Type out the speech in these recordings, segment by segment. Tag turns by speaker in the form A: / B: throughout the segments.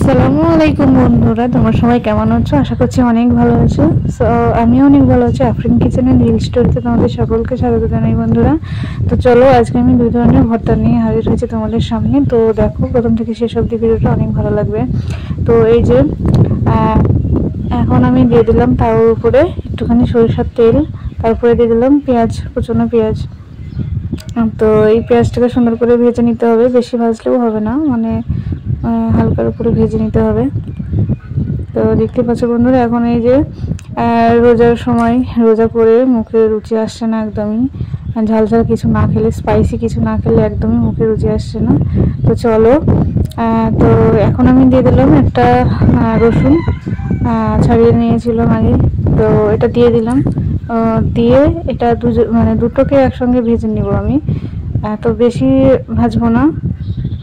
A: আসসালামু আলাইকুম বন্ধুরা, তোমরা সবাই কেমন আছো? আশা করছি অনেক ভালো আছো। সো আমিও অনেক ভালো আছি। আফরিন কিচেনের রিল স্টোরিতে তোমাদের সকলকে স্বাগত জানাই বন্ধুরা। তো চলো, আজকে আমি দুই ধরনের ভর্তা নিয়ে হাজির হয়েছি তোমাদের সামনে। তো দেখো, প্রথম থেকে শেষ অবধি ভিডিওটা অনেক ভালো লাগবে। তো এই যে এখন আমি দিয়ে দিলাম তার উপরে একটুখানি সরিষার তেল, তারপরে দিয়ে দিলাম পেঁয়াজ, কুচনো পেঁয়াজ। তো এই পেঁয়াজটাকে সুন্দর করে ভেজে নিতে হবে, বেশি ভাজলেও হবে না, মানে হালকার উপরে ভেজে নিতে হবে। তো দেখতে পাচ্ছ বন্ধুরা, এখন এই যে রোজার সময়, রোজা করে মুখে রুচি আসছে না একদমই, ঝাল ঝাল কিছু না খেলে, স্পাইসি কিছু না খেলে একদমই মুখে রুচি আসছে না। তো চলো, তো এখন আমি দিয়ে দিলাম একটা রসুন ছাড়িয়ে নিয়েছিলাম আগে, তো এটা দিয়ে দিলাম। দিয়ে এটা দুটোকে একসঙ্গে ভেজে নিব আমি। তো বেশি ভাজবো না,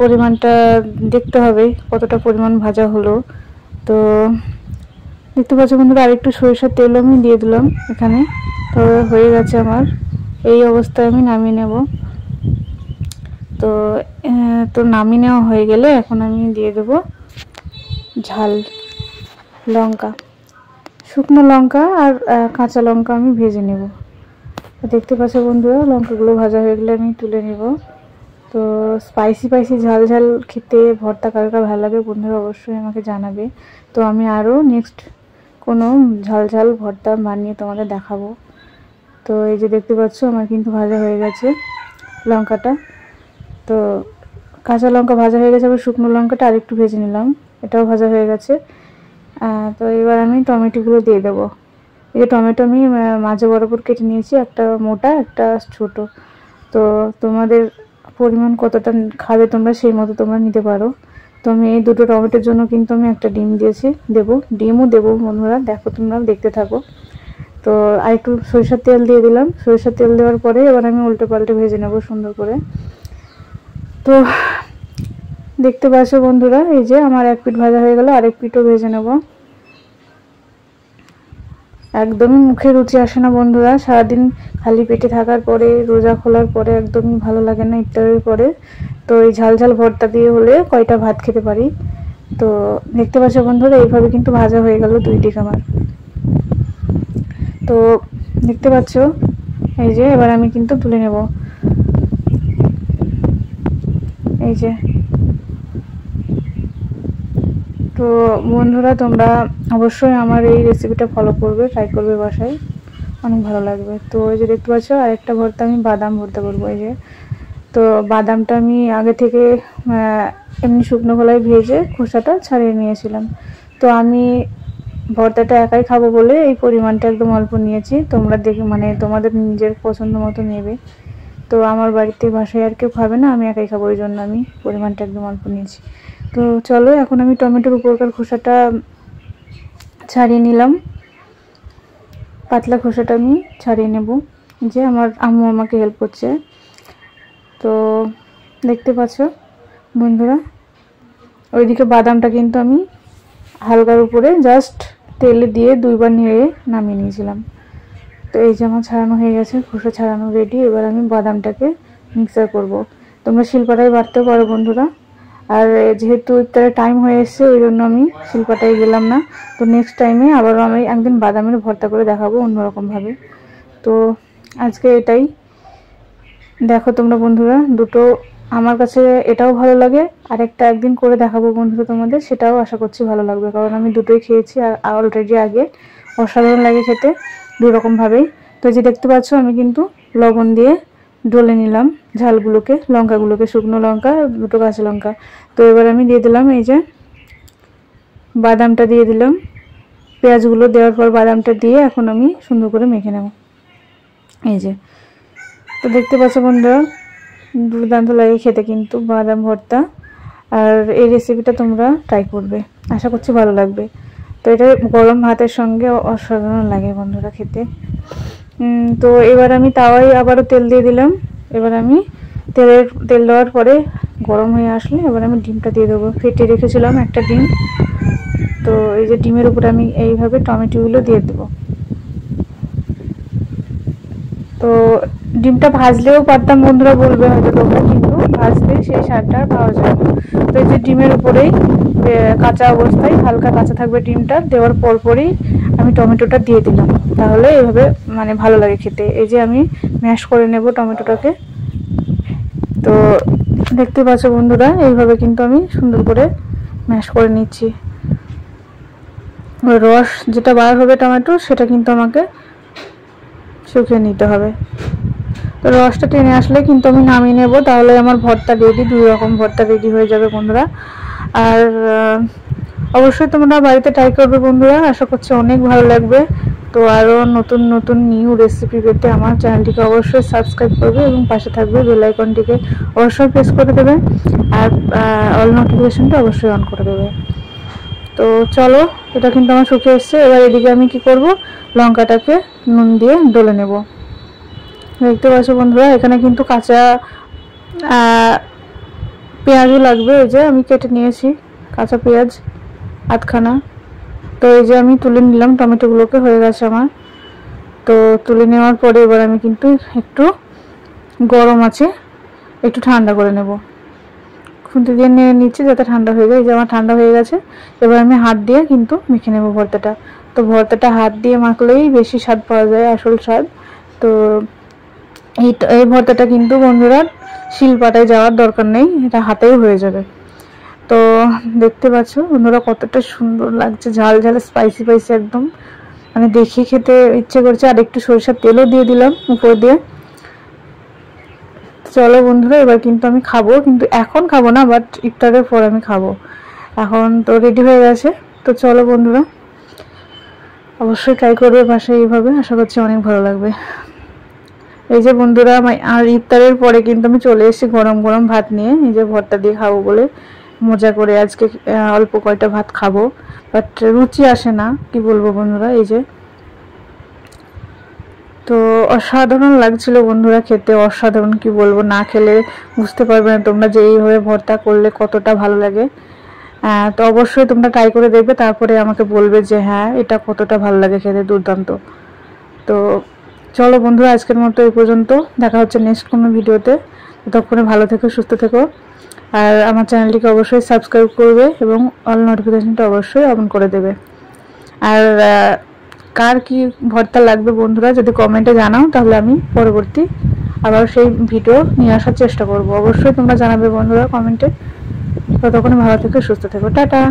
A: পরিমাণটা দেখতে হবে কতটা পরিমাণ ভাজা হলো। তো দেখতে পাচ্ছ বন্ধুরা, আরেকটু সরিষার তেল আমি দিয়ে দিলাম এখানে। তো হয়ে গেছে আমার, এই অবস্থায় আমি নামিয়ে নেব। তো তো নামিয়ে নেওয়া হয়ে গেলে এখন আমি দিয়ে দেব ঝাল লঙ্কা, শুকনো লঙ্কা আর কাঁচা লঙ্কা আমি ভেজে নেব। দেখতে পাচ্ছ বন্ধুরা, লঙ্কাগুলো ভাজা হয়ে গেলে আমি তুলে নেব। তো স্পাইসি ঝাল ঝাল খেতে ভর্তা কার কার ভালো লাগে বন্ধুরা অবশ্যই আমাকে জানাবে। তো আমি আরও নেক্সট কোনো ঝাল ঝাল ভর্তা বানিয়ে তোমাদের দেখাবো। তো এই যে দেখতে পাচ্ছ আমার কিন্তু ভাজা হয়ে গেছে লঙ্কাটা। তো কাঁচা লঙ্কা ভাজা হয়ে গেছে, আবার শুকনো লঙ্কাটা আরেকটু ভেজে নিলাম, এটাও ভাজা হয়ে গেছে। তো এবার আমি টমেটোগুলো দিয়ে দেবো। এই যে টমেটো আমি মাঝে বরাবর কেটে নিয়েছি, একটা মোটা একটা ছোট। তো তোমাদের পরিমাণ কতটা খাবে তোমরা সেই মতো তোমরা নিতে পারো। তো আমি এই দুটো টমেটোর জন্য কিন্তু আমি একটা ডিম দিয়েছি, ডিমও দেবো বন্ধুরা, দেখো তোমরা দেখতে থাকো। তো আর একটু সরিষার তেল দিয়ে দিলাম। সরিষার তেল দেওয়ার পরে এবার আমি উল্টে পাল্টে ভেজে নেবো সুন্দর করে। তো দেখতে পাচ্ছ বন্ধুরা, এই যে আমার এক পিঠ ভাজা হয়ে গেল, আরেক পিঠও ভেজে নেব। একদমই মুখে রুচি আসে না বন্ধুরা, সারাদিন খালি পেটে থাকার পরে, রোজা খোলার পরে একদমই ভালো লাগে না ইফতারের পরে। তো এই ঝাল ঝাল ভর্তা দিয়ে হলে কয়টা ভাত খেতে পারি। তো দেখতে পাচ্ছ বন্ধুরা, এইভাবে কিন্তু ভাজা হয়ে গেল দুই দিক আমার। তো দেখতে পাচ্ছ এই যে এবার আমি কিন্তু তুলে নেব। এই যে, তো বন্ধুরা তোমরা অবশ্যই আমার এই রেসিপিটা ফলো করবে, ট্রাই করবে বাসায়, অনেক ভালো লাগবে। তো এই যে দেখতে পাচ্ছ আরেকটা ভর্তা আমি বাদাম ভর্তা করবো। এই যে, তো বাদামটা আমি আগে থেকে এমনি শুকনো খোলায় ভেজে খোসাটা ছাড়িয়ে নিয়েছিলাম। তো আমি ভর্তাটা একাই খাবো বলে এই পরিমাণটা একদম অল্প নিয়েছি, তোমরা দেখে মানে তোমাদের নিজের পছন্দ মতো নেবে। তো আমার বাড়িতে বাসায় আর কেউ খাবে না, আমি একাই খাবো, ওই জন্য আমি পরিমাণটা একদম অল্প নিয়েছি। তো চলো, এখন আমি টমেটোর উপরকার খোসাটা ছাড়িয়ে নিলাম, পাতলা খোসাটা আমি ছাড়িয়ে নেব। যে আমার আম্মু আমাকে হেল্প করছে। তো দেখতে পাচ্ছ বন্ধুরা, ওইদিকে বাদামটা কিন্তু আমি হালকার উপরে জাস্ট তেলে দিয়ে দুইবার নেড়ে নামিয়ে নিয়েছিলাম। তো এই যে আমার ছাড়ানো হয়ে গেছে, খোসা ছাড়ানো রেডি। এবার আমি বাদামটাকে মিক্সার করব। তোমরা শিলপাটায় বাটতেও পারো বন্ধুরা। আর যেহেতু ইফতারের টাইম হয়ে এসছে, ওই জন্য আমি শিলপাটায় গেলাম না। তো নেক্সট টাইমে আবারও আমি একদিন বাদামের ভর্তা করে দেখাবো অন্যরকমভাবে। তো আজকে এটাই, দেখো তোমরা বন্ধুরা, দুটো আমার কাছে এটাও ভালো লাগে, আরেকটা একদিন করে দেখাবো বন্ধুরা তোমাদের, সেটাও আশা করছি ভালো লাগবে, কারণ আমি দুটোই খেয়েছি আর অলরেডি আগে, অসাধারণ লাগে খেতে দুরকমভাবেই। তো যে দেখতে পাচ্ছ আমি কিন্তু লবণ দিয়ে ডলে নিলাম ঝালগুলোকে, লঙ্কাগুলোকে, শুকনো লঙ্কা, দুটো কাঁচা লঙ্কা। তো এবার আমি দিয়ে দিলাম এই যে বাদামটা দিয়ে দিলাম, পেঁয়াজগুলো দেওয়ার পর বাদামটা দিয়ে এখন আমি সুন্দর করে মেখে নেব। এই যে, তো দেখতে পাচ্ছ বন্ধুরা, দুর্দান্ত লাগে খেতে কিন্তু বাদাম ভর্তা। আর এই রেসিপিটা তোমরা ট্রাই করবে, আশা করছি ভালো লাগবে। তো এটা গরম ভাতের সঙ্গে অসাধারণ লাগে বন্ধুরা খেতে। তো এবার আমি তাওয়ায় আবারও তেল দিয়ে দিলাম। এবার আমি তেল দেওয়ার পরে গরম হয়ে আসলে এবার আমি ডিমটা দিয়ে দেবো। ফেটে রেখেছিলাম একটা ডিম। তো এই যে ডিমের উপরে আমি এইভাবে টমেটোগুলো দিয়ে দেবো। তো ডিমটা ভাজলেও পারতাম বন্ধুরা, বলবে হয়তো তোমরা, কিন্তু ভাজলে সেই স্বাদটা পাওয়া যায় না। তো এই যে ডিমের উপরেই কাঁচা অবস্থায়, হালকা কাঁচা থাকবে ডিমটা, দেওয়ার পরপরই আমি টমেটোটা দিয়ে দিলাম, তাহলে এইভাবে মানে ভালো লাগে খেতে। এই যে আমি ম্যাশ করে নেব টমেটোটাকে। তো দেখতে পাচ্ছ বন্ধুরা, এইভাবে কিন্তু আমি সুন্দর করে ম্যাশ করে নিচ্ছি। ওই রস যেটা বার হবে টমেটো, সেটা কিন্তু আমাকে শুকিয়ে নিতে হবে। তো রসটা টেনে আসলে কিন্তু আমি নামিয়ে নেব, তাহলে আমার ভর্তা রেডি। 2 রকম ভর্তা রেডি হয়ে যাবে বন্ধুরা। আর অবশ্যই তোমরা বাড়িতে ট্রাই করবে বন্ধুরা, আশা করছি অনেক ভালো লাগবে। তো আরও নতুন নতুন নিউ রেসিপি পেতে আমার চ্যানেলটিকে অবশ্যই সাবস্ক্রাইব করবে এবং পাশে থাকবে বেল আইকনটিকে অবশ্যই প্রেস করে দেবে, আর অল নোটিফিকেশনটা অবশ্যই অন করে দেবে। তো চলো, এটা কিন্তু আমার শুকিয়ে এসছে। এবার এদিকে আমি কি করব, লঙ্কাটাকে নুন দিয়ে ডলে নেব। দেখতে পাচ্ছ বন্ধুরা, এখানে কিন্তু কাঁচা পেঁয়াজও লাগবে। এই যে আমি কেটে নিয়েছি কাঁচা পেঁয়াজ আধখানা। তো এই যে আমি তুলে নিলাম টমেটোগুলোকে, হয়ে গেছে আমার। তো তুলে নেওয়ার পরে এবার আমি কিন্তু একটু গরম আছে, একটু ঠান্ডা করে নেব। খুন্তি দিয়ে নিয়ে নিচ্ছি যাতে ঠান্ডা হয়ে যায়। এই যে আমার ঠান্ডা হয়ে গেছে। এবার আমি হাত দিয়ে কিন্তু মেখে নেব ভর্তাটা। তো ভর্তাটা হাত দিয়ে মাখলেই বেশি স্বাদ পাওয়া যায়, আসল স্বাদ। তো এই ভর্তাটা কিন্তু বন্ধুরা শিলপাটায় যাওয়ার দরকার নেই, এটা হাতেই হয়ে যাবে। তো দেখতে পাচ্ছ বন্ধুরা কতটা সুন্দর লাগছে, ঝাল ঝাল স্পাইসি স্পাইসি একদম, মানে দেখে খেতে ইচ্ছে করছে। আর একটু সরিষার তেলও দিয়ে দিলাম উপর দিয়ে। চলো বন্ধুরা, এবার কিন্তু আমি খাবো, কিন্তু এখন খাবো না, বাট ইফতারের পর আমি খাবো। এখন তো রেডি হয়ে গেছে। তো চলো বন্ধুরা, অবশ্যই ট্রাই করবে বাসায় এইভাবে, আশা করছি অনেক ভালো লাগবে। এই যে বন্ধুরা, আর ইফতারের পরে কিন্তু আমি চলে এসেছি গরম গরম ভাত নিয়ে। এই যে ভর্তা দিয়ে খাবো বলে মজা করে আজকে অল্প কয়টা ভাত খাবো, বাট রুচি আসে না, কি বলবো বন্ধুরা। এই যে, তো অসাধারণ লাগছিল বন্ধুরা খেতে, অসাধারণ, কি বলবো, না খেলে বুঝতে পারবে না তোমরা যে এইভাবে ভর্তা করলে কতটা ভালো লাগে। তো অবশ্যই তোমরা ট্রাই করে দেখবে, তারপরে আমাকে বলবে যে হ্যাঁ এটা কতটা ভালো লাগে খেতে, দুর্দান্ত। তো চলো বন্ধুরা, আজকের মতো এই পর্যন্ত, দেখা হচ্ছে নেক্সট কোনো ভিডিওতে। ততক্ষণে ভালো থেকো, সুস্থ থেকো, আর আমার চ্যানেলটিকে অবশ্যই সাবস্ক্রাইব করবে এবং অল নোটিফিকেশনটা অবশ্যই অন করে দেবে। আর কার কি ভর্তা লাগবে বন্ধুরা যদি কমেন্টে জানাও, তাহলে আমি পরবর্তী আবার সেই ভিডিও নিয়ে আসার চেষ্টা করব। অবশ্যই তোমরা জানাবে বন্ধুরা কমেন্টে। ততক্ষণে ভালো থেকো, সুস্থ থেকো, টাটা।